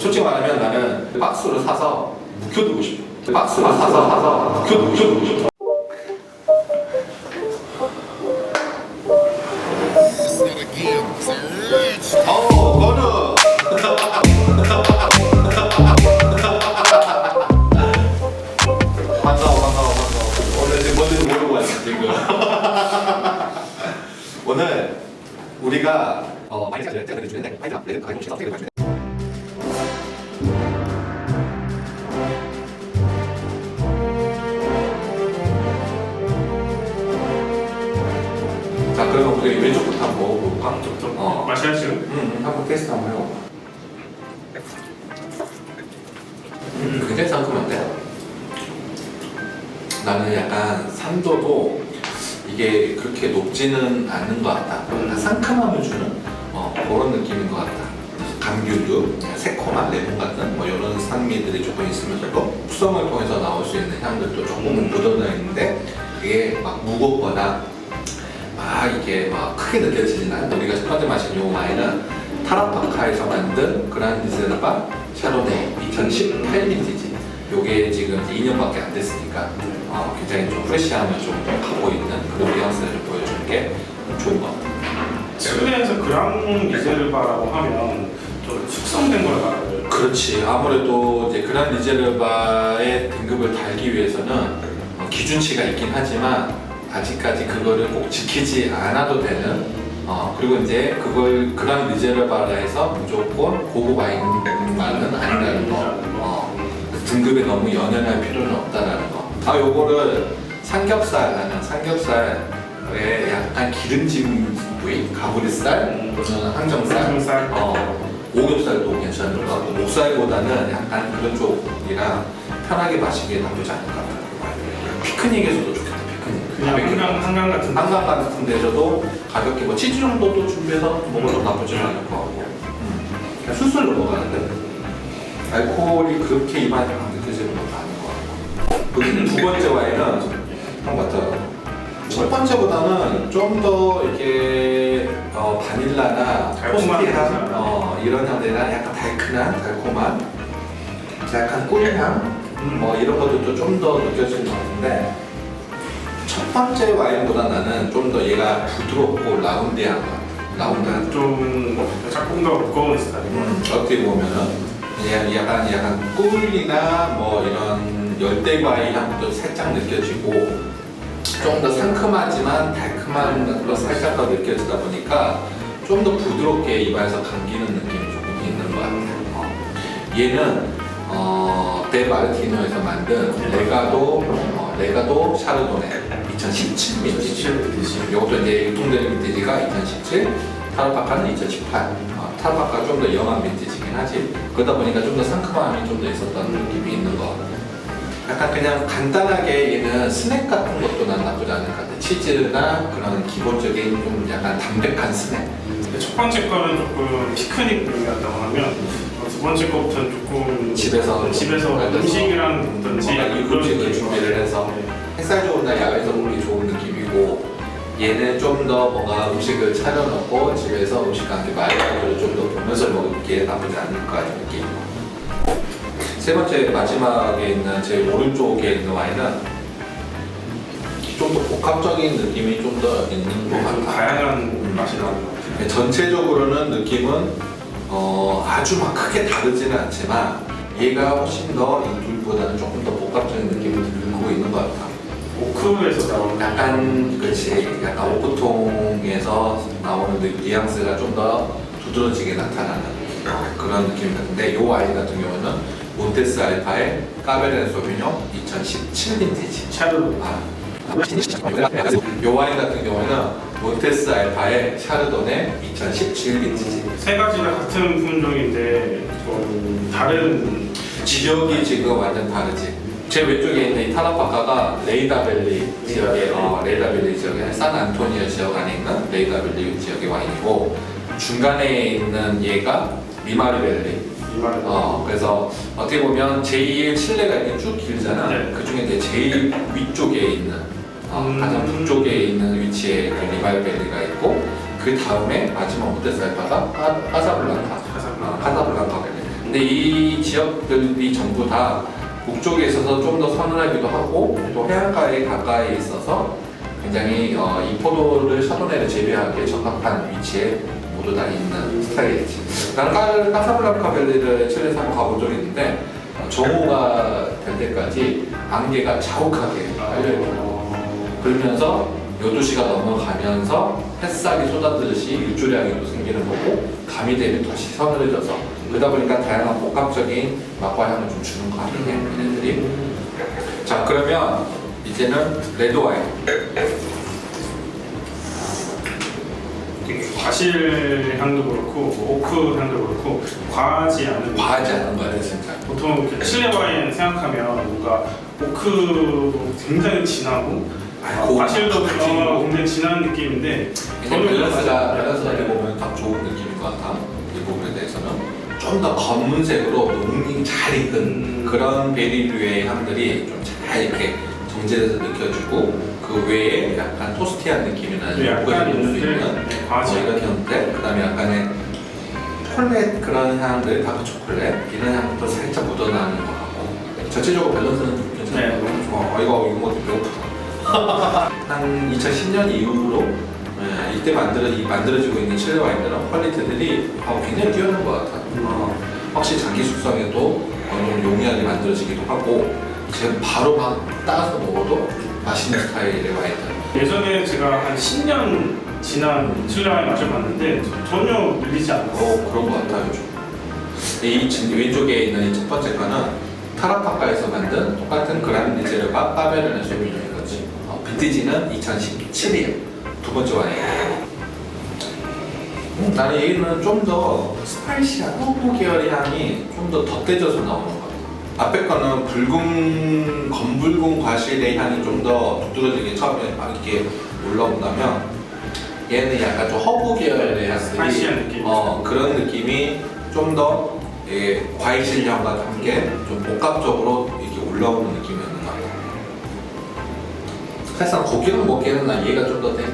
솔직히 말하면 나는 박스로 사서 묵혀두고 싶어. 박스로 사서 묵혀두고 싶어. 거는 반가워. 오늘 지금 뭔지 모르고 왔어 지금. 오늘 우리가 많이 찾아주는데 자, 그러면 우리 왼쪽부터 한번 먹어볼까? 좀 마셔야지. 한번 테스트 한번 해볼까? 굉장히 상큼한데? 나는 약간 산도도 이게 그렇게 높지는 않는 것 같다. 상큼함을 주는 그런 느낌인 것 같다. 감귤류, 새콤한 레몬 같은 이런 산미들이 조금 있으면서도 숙성을 통해서 나올 수 있는 향들도 조금은 묻어나 있는데 이게 막 무겁거나 이게 막 크게 느껴지진 않아. 우리가 첫 번째 마신 이 와인은 타라파카에서 만든 그란리제르바 샤로네 2018 빈티지. 요게 지금 2년밖에 안 됐으니까 굉장히 좀 프레시함을 좀 갖고 있는 그런 뉘앙스를 보여주는 게 좋은 것 같아요. 칠레에서 그랑 리제르바라고 하면 좀 숙성된 걸 말하는. 그렇지. 아무래도 이제 그란 리제르바의 등급을 달기 위해서는 기준치가 있긴 하지만 아직까지 그거를 꼭 지키지 않아도 되는 그리고 이제 그걸 그란 리제르바라 해서 무조건 고급 와인만은 아니라는 거. 등급에 너무 연연할 필요는 없다라는 거. 요거를 삼겹살에 약간 기름진 부위, 가브리살 또는 항정살, 오겹살도 괜찮은 것 같고 목살보다는 약간 그런 쪽이라 편하게 마시기에 나쁘지 않을 것 같아요. 피크닉에서도 좋겠다. 그냥 한강 같은 데서도 가볍게 치즈 정도도 준비해서 먹어도 나쁘지 않을 것 같고 그냥 술술 넘어가는데 알코올이 그렇게 입안에 막 느껴지는 것도 아닌 것 같고. 그리고 두 번째 와인은 형 같아. 첫 번째보다는 좀 더 이렇게 바닐라나 포스티한 이런 향들이나 약간 달콤한 약간 꿀향 이런 것들도 좀 더 느껴지는 것 같은데 첫 번째 와인보다 나는 좀 더 얘가 부드럽고 라운드한 것 같아. 라운드한 좀 조금 더 무거운 스타일이고. 어떻게 보면은 약간 꿀이나 이런 열대과일 향도 살짝 느껴지고 좀 더 상큼하지만 달콤한 것도 살짝 더 느껴지다 보니까 좀 더 부드럽게 입안에서 감기는 느낌이 조금 있는 것 같아요. 얘는 데마르티노에서 만든 레가도 샤르도네 2017 빈티지. 이것도 이제 유통되는 빈티지가 2017, 타르파카는 2018. 타르파카가 좀 더 영한 빈티지긴 하지. 그러다 보니까 좀 더 상큼함이 좀 더 있었던 느낌이 있는 것 같고. 약간 그냥 간단하게 얘는 스낵 같은 것도 난 나쁘지 않을 것 같아. 치즈나 그런 기본적인 좀 약간 담백한 스낵. 첫 번째 거는 조금 피크닉용이었다고 하면 두 번째 거부터는 조금 집에서 음식이랑 든지 음식을 준비를 해서 햇살 좋은 날 야외에서 먹기 좋은 느낌이고 얘는 좀 더 뭔가 음식을 차려놓고 집에서 음식과 함께 마이크를 좀 더 보면서 먹기에 나쁘지 않을 것 같은 느낌이고 세 번째 마지막에 있는 제일 오른쪽에 있는 와인은 좀 더 복합적인 느낌이 좀 더 있는 것 같아요. 다양한 맛이 나는 것 같아요. 전체적으로는 느낌은 아주 막 크게 다르지는 않지만 얘가 훨씬 더 이 둘보다는 조금 더 복합적인 느낌을 들고 있는 것 같아요. 오크에서 나오는 약간 약간 오크통에서 나오는 뉘앙스가 좀 더 두드러지게 나타나는 그런 느낌이 같은데 이 와인 같은 경우는 몬테스 알파의 까베르네 소비뇽 2017 빈티지. 샤르도. 이 와인 같은 경우는 몬테스 알파의 샤르도네 2017 빈티지. 세 가지가 같은 품종인데 좀 다른 지역이 지금 완전 다르지. 제 왼쪽에 있는 이 타라파카가 레이다밸리 지역의 레이다밸리 지역의 산안토니오 지역 안에 있는 레이다밸리 지역의 와인이고 중간에 있는 얘가 리마리밸리. 그래서 어떻게 보면 제2의 칠레가 이렇게 쭉 길잖아. 네. 그 중에 이제 제일 위쪽에 있는 가장 북쪽에 있는 위치에 그 리마리밸리가 있고 그 다음에 마지막 몬테스 알파가 카사블랑카 밸리. 근데 근데 이 지역들이 전부 다 북쪽에 있어서 좀 더 서늘하기도 하고 또 해안가에 가까이 있어서 굉장히 이 포도를 샤도네를 재배하기에 적합한 위치에 모두 다 있는 스타일이지. 나는 카사블랑카 밸리를 칠레에서 한번 가본 적이 있는데 정오가 될 때까지 안개가 자욱하게 깔려있더라고. 그러면서 12시가 넘어가면서 햇살이 쏟아지듯이 일조량이 생기는 거고 감이 되면 다시 서늘해져서 그러다 보니까 다양한 복합적인 맛과 향을 좀 주는 것 같긴 해 얘네들이. 자 그러면 이제는 레드 와인. 과실 향도 그렇고 오크 향도 그렇고 과하지 않은 거야 진짜. 보통 이렇게 칠레 와인 생각하면 뭔가 오크도 굉장히 진하고 과실도 굉장히 진한 느낌인데 밸런스가 이렇게 보면 딱 좋은 느낌인 것 같아. 이 부분에 대해서는 좀 더 검은색으로 농이 잘 익은 그런 베리류의 향들이 좀 잘 이렇게 정제돼서 느껴지고 그 외에 약간 토스티한 느낌이나 약간 볼수 있는 이런 형태, 그 다음에 약간의 초콜릿 그런 향들, 다크 초콜릿 이런 향도 살짝 묻어나는 것 같고 전체적으로 밸런스는 괜찮아요. 너무 좋아. 이거 뭐 배고프다. 한 2010년 이후로 이때 만들어지고 있는 칠레 와인들은 퀄리티들이 굉장히 뛰어난 것 같아. 확실히 장기 숙성에도 어느 정도 용이하게 만들어지기도 하고 지금 바로 막 따서 먹어도 맛있는 스타일의 와인들. 예전에 제가 한 10년 지난 칠레 와인 마셔봤는데 전혀 밀리지 않았어요. 그런 것 같아요. 이 왼쪽에 있는 이 첫 번째 거는 타라파카에서 만든 똑같은 그라민 리제르바 까베르네 소비뇽이거지. 빈티지는 2017이에요. 두 번째 와인이에요. 나는 얘는 좀 더 스파이시한 허브 계열의 향이 좀 더 덧대져서 나오는 것 같아요. 앞에 거는 검붉은 과실의 향이 좀 더 두드러지게 처음에 이렇게 올라온다면 얘는 약간 좀 허브 계열의 향들이 스파이시한 느낌. 그런 느낌이 좀 더 과일 향과 함께 좀 복합적으로 이렇게 올라오는 느낌이었는 것 같아요. 사실상 고기는 먹기에는 난 얘가 좀 더 땡겨.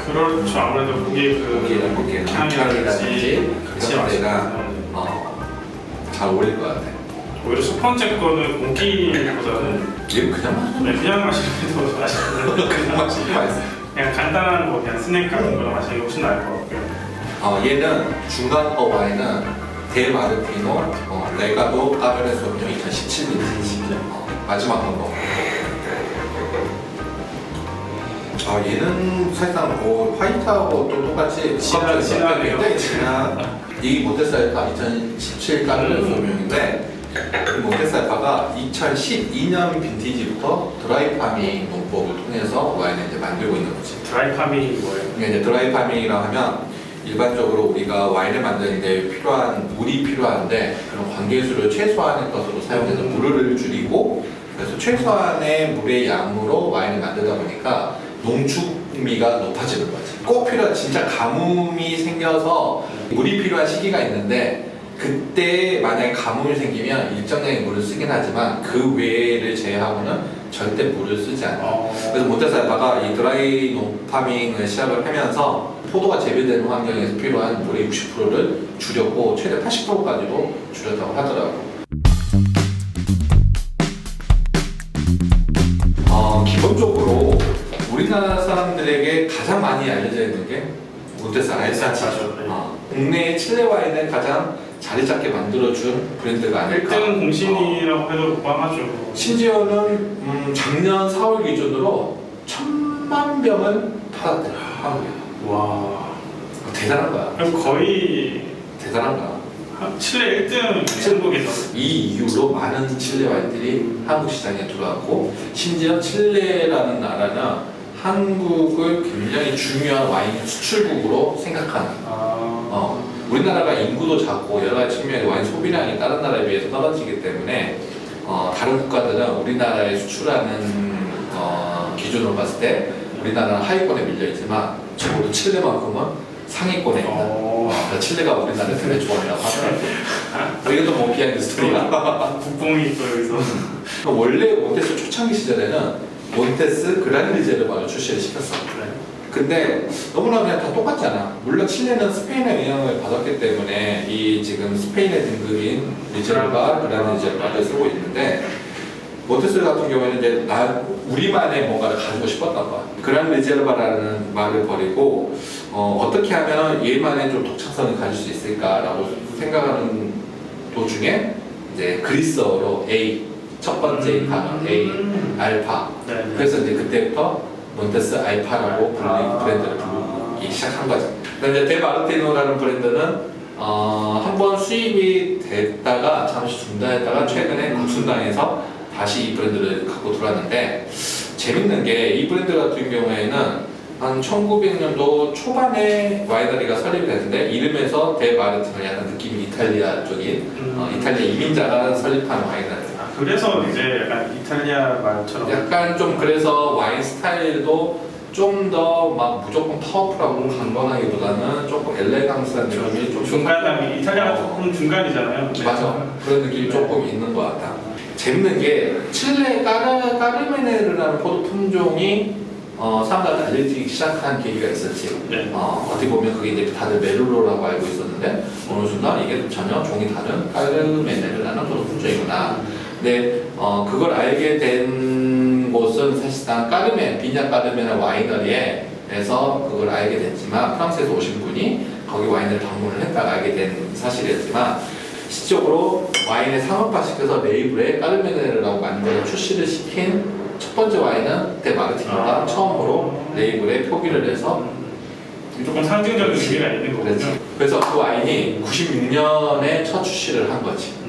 그렇죠. 아무래도 고기는 향이라든지 그런 데가 잘 어울릴 것 같아. 오히려 첫 번째 거는 고기보다는 얘는 그냥 그냥 마시는 게 더 맛있거든요. 그냥 맛있게 맛있어. 그냥 간단한 거 그냥 스낵 같은 거로 마시는 게 훨씬 나을 것 같고요. 얘는 중간 거 와인은 델마르티노 레가도 까베르네 소비뇽 2017년 마지막 거. 얘는 사실상 화이트하고 또 똑같이 진하네요. 굉장히 진한 이 몬테사이파 2017 까베르네 소비뇽인데 이 몬테사이파가 2012년 빈티지부터 드라이 파밍 농법을 통해서 와인을 이제 만들고 있는 거지. 드라이 파밍이 뭐예요? 이제 드라이 파밍이라 하면 일반적으로 우리가 와인을 만드는데 필요한 물이 필요한데 그런 관계수를 최소한의 것으로 사용해서 물을 줄이고 그래서 최소한의 물의 양으로 와인을 만들다 보니까 농축미가 높아지는 거지. 꼭 필요한 진짜 가뭄이 생겨서 물이 필요한 시기가 있는데 그때 만약에 가뭄이 생기면 일정량의 물을 쓰긴 하지만 그 외를 제외하고는 절대 물을 쓰지 않아요. 그래서 몬테사이파가 이 드라이 파밍을 시작을 하면서 포도가 재배되는 환경에서 필요한 물의 60%를 줄였고 최대 80%까지도 줄였다고 하더라고. 기본적으로 우리나라 사람들에게 가장 많이 알려져 있는 게 몬테사이파죠. 국내의 칠레 와인을 가장 자리 잡게 만들어준 브랜드가 아닐까. 1등 공신이라고 해도 무방하죠. 심지어는 작년 4월 기준으로 1000만 병을 팔았대요. 한국에. 와. 대단한 거야. 그럼 거의 대단한 거야. 칠레 1등 한국에서. 이 이후로 많은 칠레 와인들이 한국 시장에 들어왔고 심지어 칠레라는 나라는 한국을 굉장히 중요한 와인 수출국으로 생각하는. 우리나라가 인구도 작고 여러 가지 측면의 와인 소비량이 다른 나라에 비해서 떨어지기 때문에 다른 국가들은 우리나라에 수출하는 기준으로 봤을 때 우리나라는 하위권에 밀려있지만 적어도 칠레만큼은 상위권에 있다. 칠레가 우리나라를 되게 좋아한다고 하더라고요. 이것도 뭐 비하인드 스토리가. 국뽕이 또 여기서. 원래 몬테스 초창기 시절에는 몬테스 그라니 리제르바를 출시를 시켰어. 근데 너무나 그냥 다 똑같잖아. 물론 칠레는 스페인의 영향을 받았기 때문에 이 지금 스페인의 등급인 리제르바, 그라는 리제르바를 쓰고 있는데 모테스 같은 경우에는 이제 우리만의 뭔가를 가지고 싶었던 거야. 그란 리제르바라는 말을 버리고 어떻게 하면 얘만의 좀 독창성을 가질 수 있을까라고 생각하는 도중에 이제 그리스어로 A 첫 번째 단어 A 알파. 네. 그래서 이제 그때부터 몬테스 알파라고 브랜드를 부르기 시작한 거죠. 근데 이제 데마르티노라는 브랜드는 한번 수입이 됐다가 잠시 중단했다가 최근에 국순당해서 다시 이 브랜드를 갖고 들어왔는데 재밌는 게 이 브랜드 같은 경우에는 한 1900년도 초반에 와이너리가 설립이 됐는데 이름에서 데마르티노 약간 느낌이 이탈리아 쪽인 이탈리아 이민자가 설립한 와이너리. 그래서 이제 약간 이탈리아 말처럼 약간 좀 그래서 와인 스타일도 좀 더 막 무조건 파워풀하고 강건하기보다는 조금 엘레강스한 느낌이 좀 중간감이 이탈리아가 조금 중간이잖아요. 네. 맞아. 그런 느낌이 조금 있는 것 같다. 재밌는 게 칠레 까르메네르라는 포도 품종이 사람들한테 알려지기 시작한 계기가 있었지. 네. 어떻게 보면 그게 이제 다들 메르로라고 알고 있었는데 어느 순간 이게 전혀 종이 다른 까르메네르라는 포도 품종이구나. 근데 그걸 알게 된 곳은 사실상 비냐 까르메나 와이너리에서 그걸 알게 됐지만 프랑스에서 오신 분이 거기 와인을 방문을 했다가 알게 된 사실이었지만 실질적으로 와인을 상업화시켜서 레이블에 까르메네르라고 만들어 출시를 시킨 첫 번째 와인은 데마르티노가 처음으로 레이블에 표기를 해서 조금 상징적인 의미가 있는 거군요. 그렇지. 그래서 그 와인이 96년에 첫 출시를 한 거지.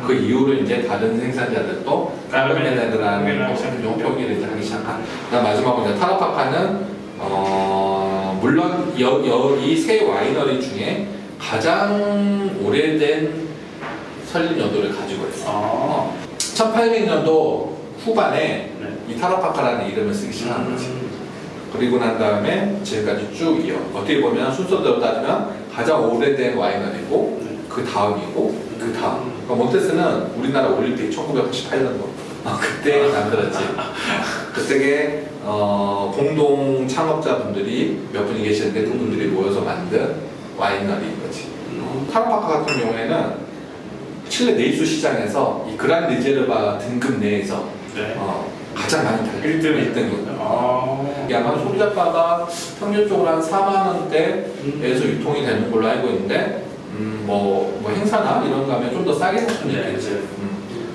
그 이후로 이제 다른 생산자들도 까르메네르라는 품종 표기를 이제 하기 시작한. 그다음 마지막으로 이제 타라파카는 물론 이 세 와이너리 중에 가장 오래된 설립 연도를 가지고 있어. 1800년도 후반에 네. 이 타라파카라는 이름을 쓰기 시작한 거지. 그리고 난 다음에 지금까지 쭉 이어. 어떻게 보면 순서대로 따지면 가장 오래된 와이너리고 그 다음이고 그 다음. 그러니까 몬테스는 우리나라 올림픽 1988년도 그때 만들었지. 그때 공동 창업자분들이 몇 분이 계시는데 그분들이 모여서 만든 와이너리인 거지. 타라파카 같은 경우에는 칠레 내수 시장에서 이 그란 리제르바 등급 내에서 네. 가장 많이 팔린 1등이에요. 이게 아마 소비자가가 평균적으로 한 4만 원대에서 유통이 되는 걸로 알고 있는데 뭐 행사나 이런 거 하면 좀 더 싸게 살 수는 네, 있겠지. 네.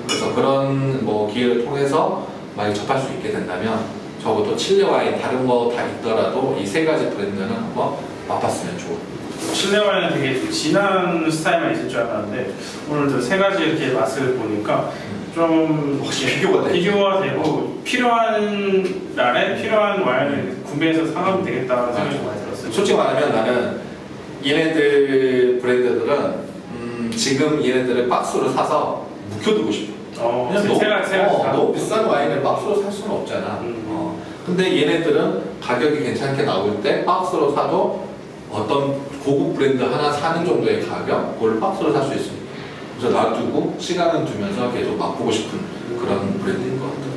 그래서 그런 뭐 기회를 통해서 많이 접할 수 있게 된다면 적어도 칠레 와인 다른 거 다 있더라도 이 세 가지 브랜드는 한번 맛봤으면 좋은. 칠레 와인은 되게 진한 스타일만 있을 줄 알았는데 오늘도 세 가지 이렇게 맛을 보니까 좀 비교가 되고 필요한 날에 필요한 와인을 구매해서 사가면 되겠다는 생각이 좀 많이 들었어요. 솔직히 말하면 나는 얘네들 브랜드들은 지금 얘네들을 박스로 사서 묵혀두고 싶어. 그냥 너무 비싼 와인을 박스로 살 수는 없잖아. 근데 얘네들은 가격이 괜찮게 나올 때 박스로 사도 어떤 고급 브랜드 하나 사는 정도의 가격, 그걸 박스로 살 수 있습니다. 그래서 놔두고 시간을 두면서 계속 맛보고 싶은 그런 브랜드인 것 같아요.